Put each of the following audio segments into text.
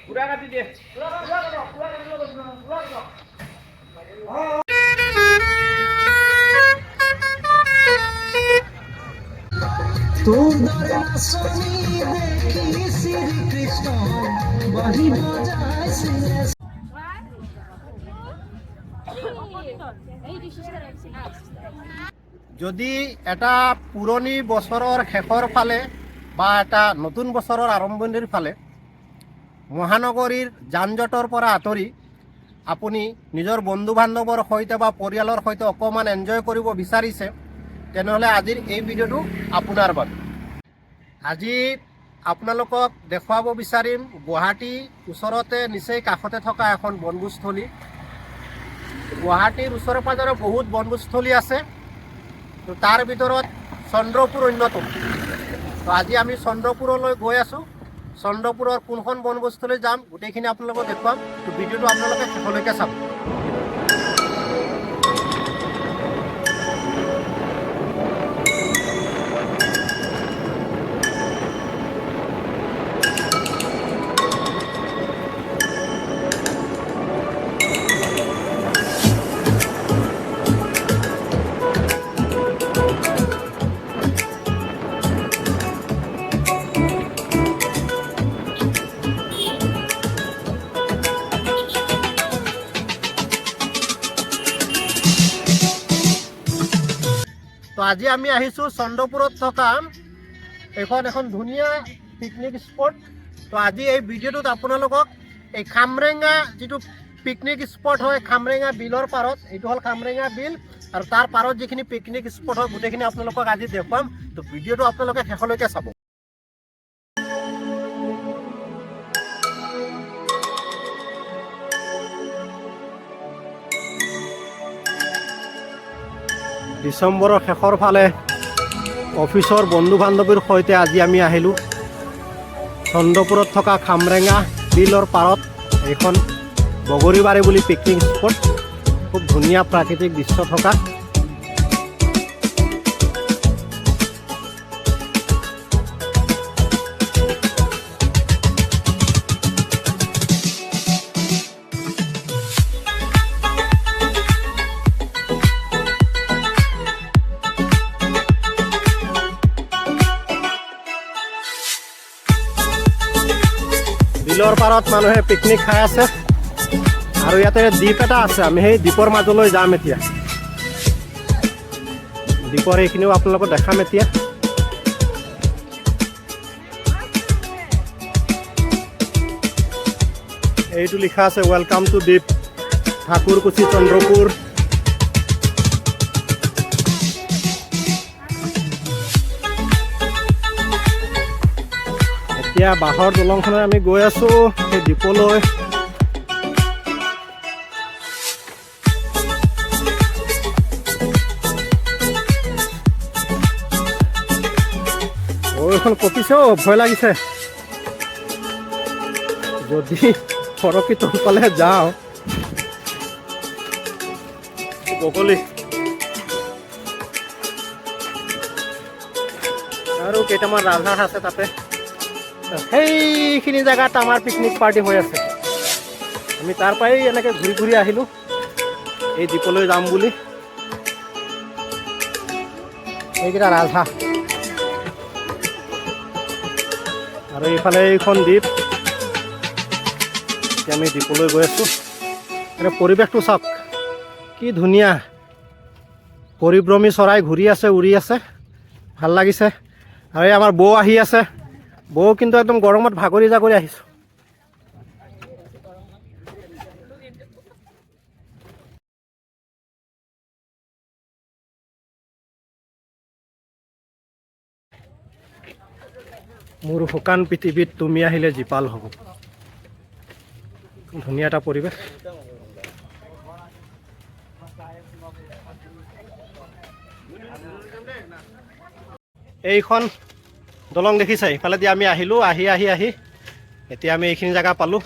পুৰা কাটি দিয়ে। তোৰ দৰ্শনী দেখি শ্ৰীকৃষ্ণ বাহিব যাইছে। যদি এটা পুৰণি বছৰৰ শেষৰ ফালে বা এটা নতুন বছৰৰ আৰম্ভণিৰ ফালে মহানগৰীৰ যান জঁটৰ পৰা আঁতৰি আপুনি নিজৰ বন্ধু বান্ধৱৰ সৈতে বা পৰিয়ালৰ সৈতে অকণমান এনজয় কৰিব বিচাৰিছে, তেনেহ'লে আজিৰ এই ভিডিঅ'টো আপোনাৰ বাবে। আজি আপোনালোকক দেখুৱাব বিচাৰিম গুৱাহাটী ওচৰতে নিচেই কাষতে থকা এখন বনভোজস্থলী। গুৱাহাটীৰ ওচৰে পাঁজৰে বহুত বনভোজস্থলী আছে, তো তাৰ ভিতৰত চন্দ্ৰপুৰ অন্যতম। তো আজি আমি চন্দ্ৰপুৰলৈ গৈ আছোঁ। চন্দ্ৰপুৰৰ কোনখন বনভোজস্থলী যাম গোটেইখিনি আপোনালোকক দেখুৱাম। তো ভিডিঅ'টো আপোনালোকে শেষলৈকে চাব। তো আজি আমি আহিছোঁ চন্দ্ৰপুৰত থকা এখন ধুনীয়া পিকনিক স্পট। তো আজি এই ভিডিঅ'টোত আপোনালোকক এই খামৰেঙা যিটো পিকনিক স্পট হয়, খামৰেঙা বিলৰ পাৰত, এইটো হ'ল খামৰেঙা বিল, আৰু তাৰ পাৰত যিখিনি পিকনিক স্পট হয় গোটেইখিনি আপোনালোকক আজি দেখুৱাম। তো ভিডিঅ'টো আপোনালোকে শেষলৈকে চাব। ডিচেম্বৰৰ শেষৰ ফালে অফিচৰ বন্ধু বান্ধৱীৰ সৈতে আজি আমি আহিলোঁ চন্দ্ৰপুৰত থকা খামৰেঙা বিলৰ পাৰত এইখন বগৰীবাৰী বুলি পিকনিক স্পট। খুব ধুনীয়া প্ৰাকৃতিক দৃশ্য থকা। বিলৰ পাৰত মানুহে পিকনিক খাই আছে, আৰু ইয়াতে দ্বীপ এটা আছে। আমি সেই দ্বীপৰ মাজলৈ যাম এতিয়া। দ্বীপৰ এইখিনিও আপোনালোকক দেখাম এতিয়া। এইটো লিখা আছে ৱেলকাম টু দ্বীপ ঠাকুৰকুছি চন্দ্ৰপুৰ। এতিয়া বাঁহৰ দলংখনত আমি গৈ আছোঁ সেই দ্বীপলৈ। এইখন কঁপিছে, ভয় লাগিছে। যদি সৰকি তলফালে যাওঁ বগলী আৰু কেইটামান ৰাজহাঁহ আছে তাতে। সেইখিনি জেগাত আমাৰ পিকনিক পাৰ্টি হৈ আছে। আমি তাৰ পৰাই এনেকৈ ঘূৰি ঘূৰি আহিলোঁ এই দ্বীপলৈ যাম বুলি। এইকেইটা ৰাজহাঁহ, আৰু এইফালে এইখন দ্বীপ। এতিয়া আমি দ্বীপলৈ গৈ আছোঁ। এতিয়া পৰিৱেশটো চাওক, কি ধুনীয়া। পৰিভ্ৰমী চৰাই ঘূৰি আছে, উৰি আছে, ভাল লাগিছে। আৰু এই আমাৰ বৌ আহি আছে। বৌ কিন্তু একদম গৰমত ভাগৰি জাগৰি আহিছোঁ। মোৰ শুকান পৃথিৱীত তুমি আহিলে জীপাল হ'ব। ধুনীয়া এটা পৰিৱেশ। এইখন দলং দেখিছে, ইফালেদি আমি আহিলোঁ। আহি এতিয়া আমি এইখিনি জেগা পালোঁ।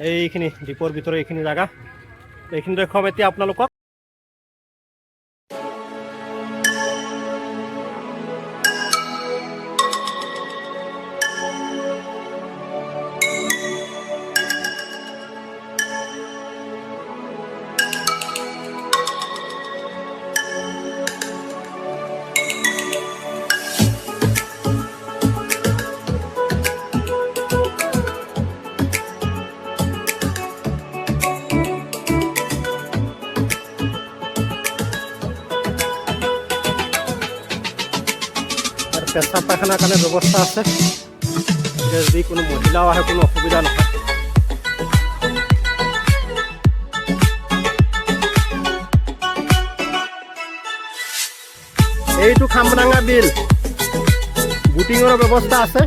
এইখিনি দ্বীপৰ ভিতৰত এইখিনি জেগা, এইখিনি দেখুৱাম এতিয়া আপোনালোকক। পেচাব পায়খানাৰ কাৰণে ব্যৱস্থা আছে। যদি কোনো মহিলাও আহে কোনো অসুবিধা নহয়। এইটো খামৰাঙা বিল, বুটিঙৰ ব্যৱস্থা আছে।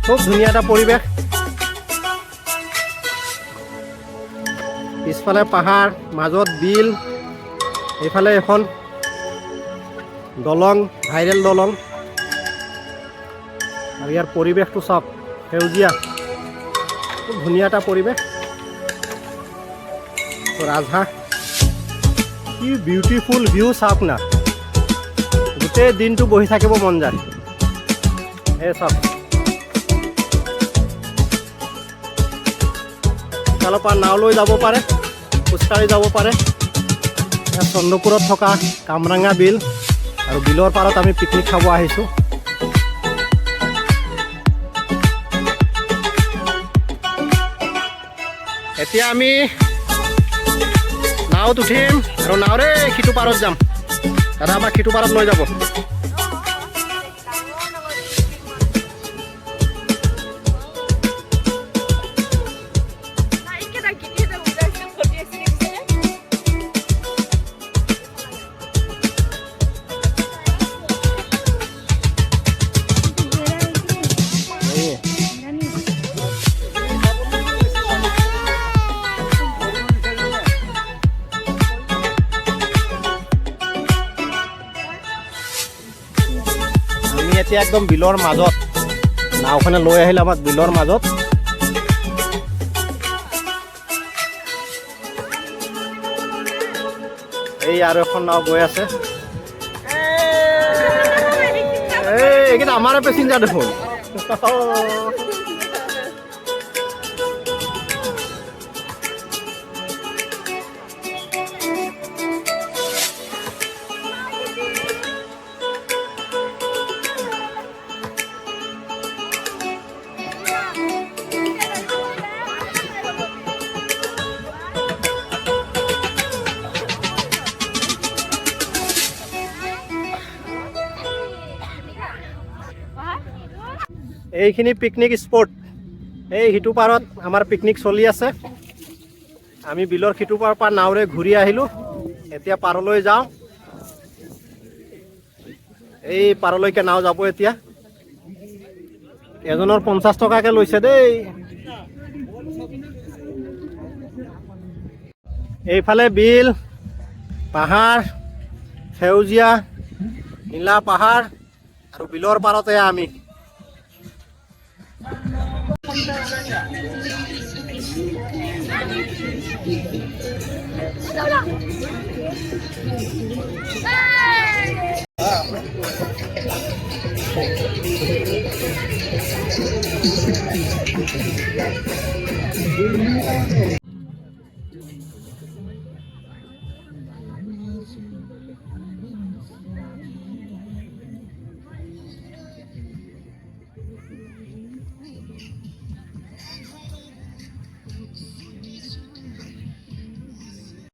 খুব ধুনীয়া এটা পৰিৱেশ। পিছফালে পাহাৰ, মাজত বিল, এইফালে এখন দলং, ভাইৰেল দলং। আৰু ইয়াৰ পৰিৱেশটো চাওক, সেউজীয়া, খুব ধুনীয়া এটা পৰিৱেশ। ৰাজহাঁহ, কি বিউটিফুল ভিউ চাওক না, গোটেই দিনটো বহি থাকিব মন যায়। এই চাওক, ইফালৰ পৰা নাও লৈ যাব পাৰে, খোজকাঢ়ি যাব পাৰে। চন্দ্ৰপুৰত থকা কামৰাঙা বিল, আৰু বিলৰ পাৰত আমি পিকনিক খাব আহিছোঁ। এতিয়া আমি নাওত উঠিম আৰু নাওৰে সিটো পাৰত যাম। দাদা আমাক সিটো পাৰত লৈ যাব। আমি এতিয়া একদম বিলৰ মাজত, নাওখনে লৈ আহিলে আমাক বিলৰ মাজত। এই আৰু এখন নাও গৈ আছে। এইকেইটা আমাৰে পেচেঞ্জাৰ দেখোন। এইখিনি পিকনিক স্পট। এই সিটো পাৰত আমাৰ পিকনিক চলি আছে। আমি বিলৰ সিটো পাৰৰ পৰা নাওৰে ঘূৰি আহিলোঁ। এতিয়া পাৰলৈ যাওঁ। এই পাৰলৈকে নাও যাব এতিয়া। এজনৰ 50 টকাকৈ লৈছে দেই। এইফালে বিল, পাহাৰ, সেউজীয়া নীলা পাহাৰ, আৰু বিলৰ পাৰতে আমি।